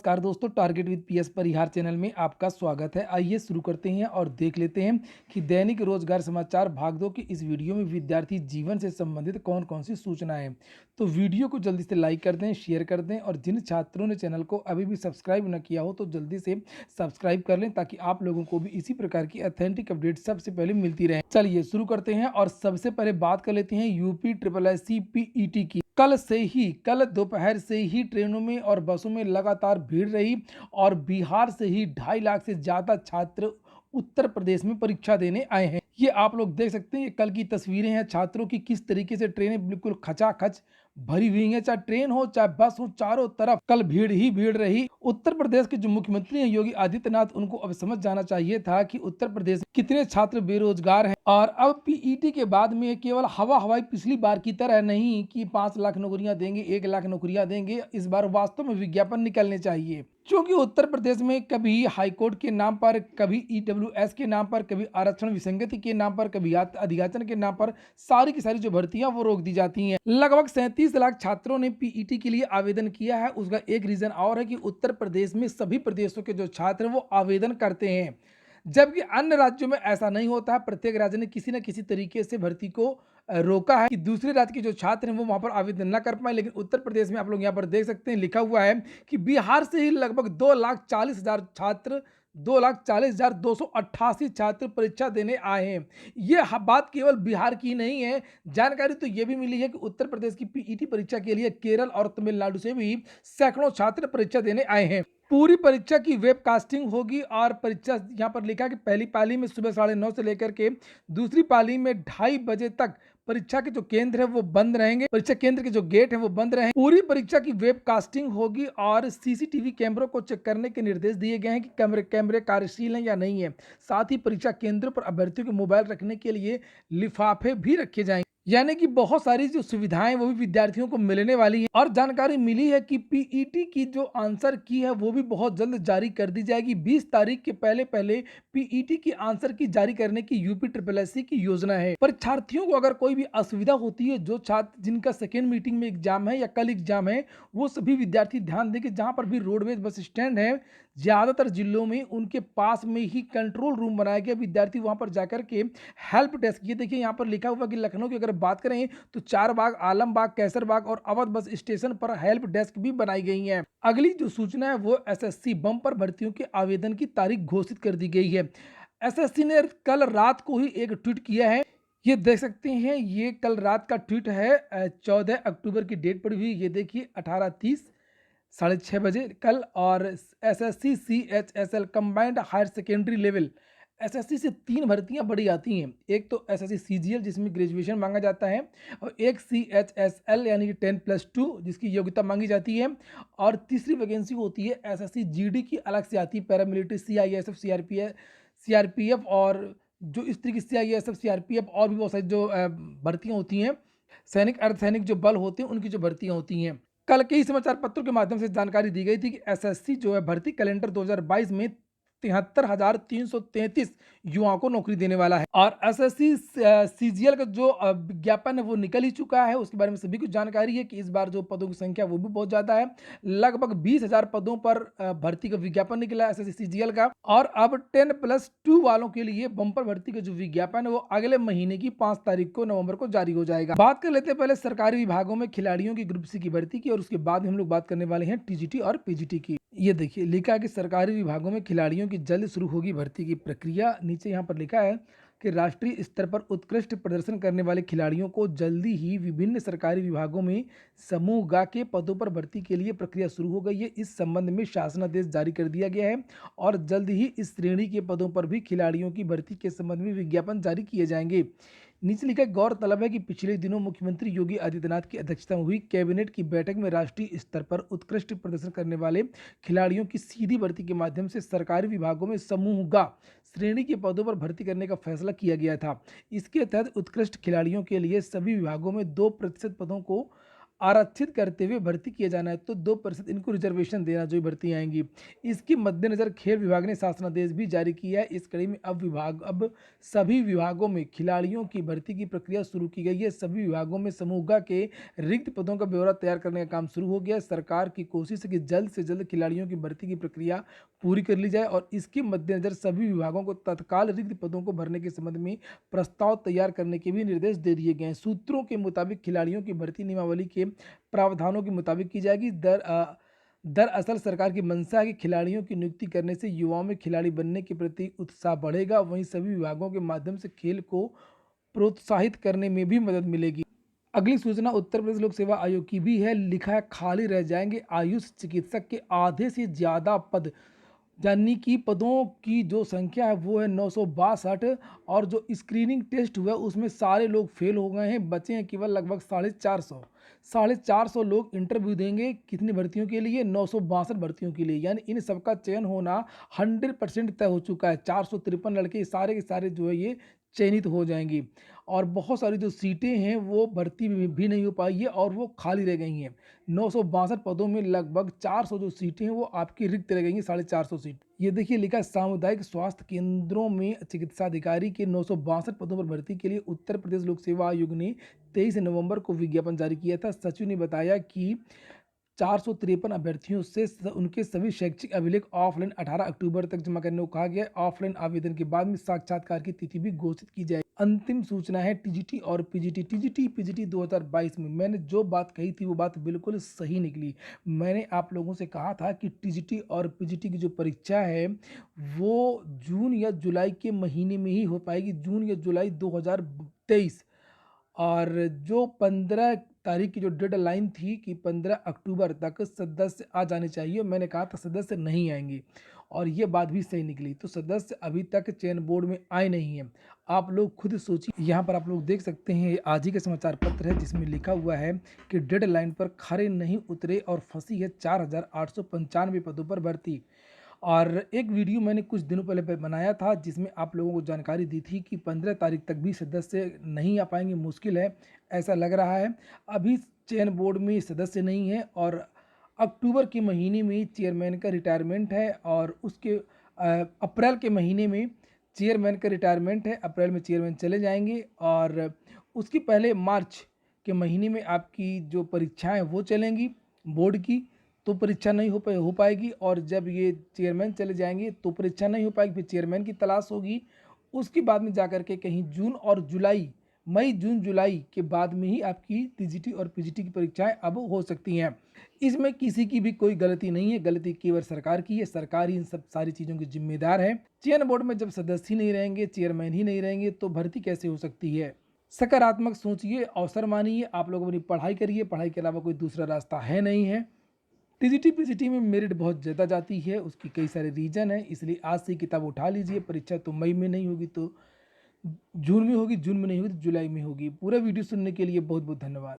नमस्कार दोस्तों, target with PS Parihar channel में आपका स्वागत है। आइए शुरू करते हैं और देख लेते हैं कि दैनिक रोजगार समाचार भाग 2 की इस वीडियो में विद्यार्थी जीवन से संबंधित कौन कौन सी सूचनाएं हैं। तो वीडियो को जल्दी से लाइक कर दें, शेयर कर दें और जिन छात्रों ने चैनल को अभी भी सब्सक्राइब न किया हो तो जल्दी से सब्सक्राइब कर लें ताकि आप लोगों को भी इसी प्रकार की ऑथेंटिक अपडेट सबसे पहले मिलती रहे। चलिए शुरू करते हैं और सबसे पहले बात कर लेते हैं UP triple S C PET की। कल दोपहर से ही ट्रेनों में और बसों में लगातार भीड़ रही और बिहार से ही 2.5 लाख से ज्यादा छात्र उत्तर प्रदेश में परीक्षा देने आए हैं। ये आप लोग देख सकते हैं, ये कल की तस्वीरें हैं छात्रों की, किस तरीके से ट्रेनें बिल्कुल खचाखच भरी हुई हैं। चाहे ट्रेन हो चाहे बस हो, चारों तरफ कल भीड़ ही भीड़ रही। उत्तर प्रदेश के जो मुख्यमंत्री हैं योगी आदित्यनाथ, उनको अब समझ जाना चाहिए था कि उत्तर प्रदेश में कितने छात्र बेरोजगार हैं और अब पीईटी के बाद में केवल हवाई पिछली बार की तरह नहीं कि 5 लाख नौकरियां देंगे, 1 लाख नौकरियां देंगे। इस बार वास्तव में विज्ञापन निकलने चाहिए, क्योंकि उत्तर प्रदेश में कभी हाईकोर्ट के नाम पर, कभी ईडब्ल्यूएस के नाम पर, कभी आरक्षण विसंगति के नाम पर, कभी अधियाचन के नाम पर सारी की सारी जो भर्तियां वो रोक दी जाती हैं। लगभग 37 लाख छात्रों ने पीईटी के लिए आवेदन किया है। उसका एक रीजन और है कि उत्तर प्रदेश में सभी प्रदेशों के जो छात्र वो आवेदन करते हैं, जबकि अन्य राज्यों में ऐसा नहीं होता है। प्रत्येक राज्य ने किसी न किसी तरीके से भर्ती को रोका है कि दूसरे राज्य के जो छात्र हैं वो वहां पर आवेदन न कर पाए। लेकिन उत्तर प्रदेश में आप लोग यहाँ पर देख सकते हैं, लिखा हुआ है कि बिहार से ही लगभग 2,40,000 छात्र, 2,40,288 छात्र परीक्षा देने आए हैं। ये बात केवल बिहार की नहीं है, जानकारी तो ये भी मिली है कि उत्तर प्रदेश की पीईटी परीक्षा के लिए केरल और तमिलनाडु से भी सैकड़ों छात्र परीक्षा देने आए हैं। पूरी परीक्षा की वेबकास्टिंग होगी और परीक्षा यहाँ पर लिखा कि पहली पाली में सुबह 9:30 से लेकर के दूसरी पाली में 2:30 बजे तक परीक्षा के जो केंद्र है वो बंद रहेंगे, परीक्षा केंद्र के जो गेट है वो बंद रहेंगे। पूरी परीक्षा की वेबकास्टिंग होगी और सीसीटीवी कैमरों को चेक करने के निर्देश दिए गए हैं कि कैमरे कार्यशील हैं या नहीं है। साथ ही परीक्षा केंद्रों पर अभ्यर्थियों के मोबाइल रखने के लिए लिफाफे भी रखे जाएंगे, यानी कि बहुत सारी जो सुविधाएं वो भी विद्यार्थियों को मिलने वाली हैं। और जानकारी मिली है कि पीईटी की जो आंसर की है वो भी बहुत जल्द जारी कर दी जाएगी। 20 तारीख के पहले पहले पीईटी की आंसर की जारी करने की यूपी ट्रिपल एस सी की योजना है। परीक्षार्थियों को अगर कोई भी असुविधा होती है, जो छात्र जिनका सेकेंड मीटिंग में एग्जाम है या कल एग्जाम है, वो सभी विद्यार्थी ध्यान दें कि जहां पर भी रोडवेज बस स्टैंड है, ज्यादातर जिलों में उनके पास में ही कंट्रोल रूम बनाया गया। विद्यार्थी वहां पर जाकर के हेल्प डेस्क, ये देखिए यहाँ पर लिखा हुआ कि लखनऊ की अगर बात करें तो 4 बाग, आलमबाग, कैसरबाग और अवध बस स्टेशन पर हेल्प डेस्क भी बनाई गई है। अगली जो सूचना है वो एसएससी बम्पर भर्तियों के आवेदन की तारीख घोषित कर दी गई है। एसएससी ने कल रात को ही एक ट्वीट किया है, ये देख सकते हैं, ये कल रात का ट्वीट है। 14 अक्टूबर की डेट पड़ी हुई, ये देखिए 18:30 6:30 बजे कल। और SSC CHSL combined higher secondary level, SSC से 3 भर्तियां बड़ी आती हैं। एक तो एसएससी सीजीएल जिसमें ग्रेजुएशन मांगा जाता है, और एक सीएचएसएल यानी कि 10+2 जिसकी योग्यता मांगी जाती है, और तीसरी वैकेंसी होती है एसएससी जीडी की, अलग से आती है। पैरामिलिट्री, सीआईएसएफ, सीआरपीएफ और जो इस तरीके से सीआईएसएफ, सीआरपीएफ और भी बहुत सारी जो भर्तियां होती हैं, सैनिक अर्धसैनिक जो बल होते हैं उनकी जो भर्तियां होती हैं। कल के ही समाचार पत्रों के माध्यम से जानकारी दी गई थी कि एसएससी जो है भर्ती कैलेंडर 2022 में 73,333 युवाओं को नौकरी देने वाला है। और एसएससी सीजीएल का जो विज्ञापन है वो निकल ही चुका है। उसके बारे में सभी को जानकारी है कि इस बार जो पदों की संख्या वो भी बहुत ज्यादा है। लगभग 20,000 पदों पर भर्ती का विज्ञापन निकला है एसएससी सीजीएल का। और अब 10+2 वालों के लिए बम्पर भर्ती का जो विज्ञापन है वो अगले महीने की 5 तारीख को, नवंबर को जारी हो जाएगा। बात कर लेते हैं पहले सरकारी विभागों में खिलाड़ियों की ग्रुप सी की भर्ती की, और उसके बाद हम लोग बात करने वाले हैं टीजीटी और पीजीटी की। ये देखिए लिखा है कि सरकारी विभागों में खिलाड़ियों की जल्द शुरू होगी भर्ती की प्रक्रिया। नीचे यहाँ पर लिखा है कि राष्ट्रीय स्तर पर उत्कृष्ट प्रदर्शन करने वाले खिलाड़ियों को जल्दी ही विभिन्न सरकारी विभागों में समूह ग के पदों पर भर्ती के लिए प्रक्रिया शुरू हो गई है। इस संबंध में शासनादेश जारी कर दिया गया है और जल्द ही इस श्रेणी के पदों पर भी खिलाड़ियों की भर्ती के संबंध में विज्ञापन जारी किए जाएंगे। नीचे लिखा गौरतलब है कि पिछले दिनों मुख्यमंत्री योगी आदित्यनाथ की अध्यक्षता में हुई कैबिनेट की बैठक में राष्ट्रीय स्तर पर उत्कृष्ट प्रदर्शन करने वाले खिलाड़ियों की सीधी भर्ती के माध्यम से सरकारी विभागों में समूह ग श्रेणी के पदों पर भर्ती करने का फैसला किया गया था। इसके तहत उत्कृष्ट खिलाड़ियों के लिए सभी विभागों में 2% पदों को आरक्षित करते हुए भर्ती किया जाना है, तो 2% इनको रिजर्वेशन देना जो भर्ती आएंगी। इसके मद्देनजर खेल विभाग ने शासनादेश भी जारी किया है। इस कड़ी में अब सभी विभागों में खिलाड़ियों की भर्ती की प्रक्रिया शुरू की गई है। सभी विभागों में समूह ग के रिक्त पदों का ब्यौरा तैयार करने का काम शुरू हो गया है। सरकार की कोशिश है कि जल्द से जल्द खिलाड़ियों की भर्ती की प्रक्रिया पूरी कर ली जाए और इसके मद्देनजर सभी विभागों को तत्काल रिक्त पदों को भरने के संबंध में प्रस्ताव तैयार करने के भी निर्देश दे दिए गए हैं। सूत्रों के मुताबिक खिलाड़ियों की भर्ती नियमावली के प्रावधानों के मुताबिक की जाएगी। दरअसल सरकार की मंशा है कि खिलाड़ियों की नियुक्ति करने से युवाओं में खिलाड़ी बनने के प्रति उत्साह बढ़ेगा। वहीं सभी विभागों के माध्यम से खेल को प्रोत्साहित करने में भी मदद मिलेगी। अगली सूचना उत्तर प्रदेश लोक सेवा आयोग की भी है। लिखा है खाली रह जाएंगे आयुष चिकित्सक के आधे से ज्यादा पद, यानी कि पदों की जो संख्या है वो है 962 और जो स्क्रीनिंग टेस्ट हुआ उसमें सारे लोग फेल हो गए हैं, बचे हैं केवल लगभग 450 लोग इंटरव्यू देंगे। कितनी भर्तियों के लिए? 962 भर्तियों के लिए, यानी इन सबका चयन होना 100% तय हो चुका है। 453 लड़के सारे के सारे जो है ये चयनित हो जाएंगी और बहुत सारी जो सीटें हैं वो भर्ती में भी नहीं हो पाई है और वो खाली रह गई हैं। 962 पदों में लगभग 400 जो सीटें हैं वो आपकी रिक्त रह गई हैं, 450 सीट। ये देखिए लिखा है सामुदायिक स्वास्थ्य केंद्रों में चिकित्सा अधिकारी के 962 पदों पर भर्ती के लिए उत्तर प्रदेश लोक सेवा आयोग ने 23 नवंबर को विज्ञापन जारी किया था। सचिव ने बताया कि 453 अभ्यर्थियों से उनके सभी शैक्षिक अभिलेख ऑफलाइन 18 अक्टूबर तक जमा करने को कहा गया है। ऑफलाइन आवेदन के बाद में साक्षात्कार की तिथि भी घोषित की जाएगी। अंतिम सूचना है टीजीटी और पीजीटी 2022 में मैंने जो बात कही थी वो बात बिल्कुल सही निकली। मैंने आप लोगों से कहा था कि टीजीटी और पीजीटी की जो परीक्षा है वो जून या जुलाई के महीने में ही हो पाएगी, जून या जुलाई 2023। और जो 15 तारीख की जो डेडलाइन थी कि 15 अक्टूबर तक सदस्य आ जाने चाहिए, मैंने कहा था सदस्य नहीं आएंगे और ये बात भी सही निकली। तो सदस्य अभी तक चयन बोर्ड में आए नहीं हैं। आप लोग खुद सोचिए। यहाँ पर आप लोग देख सकते हैं ये आज ही का समाचार पत्र है जिसमें लिखा हुआ है कि डेडलाइन पर खरे नहीं उतरे और फंसी है 4895 पदों पर भर्ती। और एक वीडियो मैंने कुछ दिनों पहले बनाया था जिसमें आप लोगों को जानकारी दी थी कि 15 तारीख तक भी सदस्य नहीं आ पाएंगे, मुश्किल है ऐसा लग रहा है। अभी चयन बोर्ड में सदस्य नहीं है और अक्टूबर के महीने में चेयरमैन का रिटायरमेंट है और उसके अप्रैल के महीने में चेयरमैन का रिटायरमेंट है, अप्रैल में चेयरमैन चले जाएंगे और उसके पहले मार्च के महीने में आपकी जो परीक्षाएं वो चलेंगी बोर्ड की, तो परीक्षा नहीं हो पाएगी और जब ये चेयरमैन चले जाएंगे तो परीक्षा नहीं हो पाएगी, फिर चेयरमैन की तलाश होगी। उसके बाद में जाकर के कहीं जून और जुलाई, मई जून जुलाई के बाद में ही आपकी टीजीटी और पीजीटी की परीक्षाएं अब हो सकती हैं। इसमें किसी की भी कोई गलती नहीं है, गलती केवल सरकार की है। सरकार ही इन सब सारी चीज़ों की जिम्मेदार है। चयन बोर्ड में जब सदस्य ही नहीं रहेंगे, चेयरमैन ही नहीं रहेंगे तो भर्ती कैसे हो सकती है? सकारात्मक सोचिए, अवसर मानिए। आप लोग अपनी पढ़ाई करिए, पढ़ाई के अलावा कोई दूसरा रास्ता है नहीं है। टीजीटी पीजीटी में मेरिट बहुत ज़्यादा जाती है, उसकी कई सारे रीज़न है, इसलिए आज से किताब उठा लीजिए। परीक्षा तो मई में नहीं होगी तो जून में होगी, जून में नहीं होगी तो जुलाई में होगी। पूरा वीडियो सुनने के लिए बहुत बहुत धन्यवाद।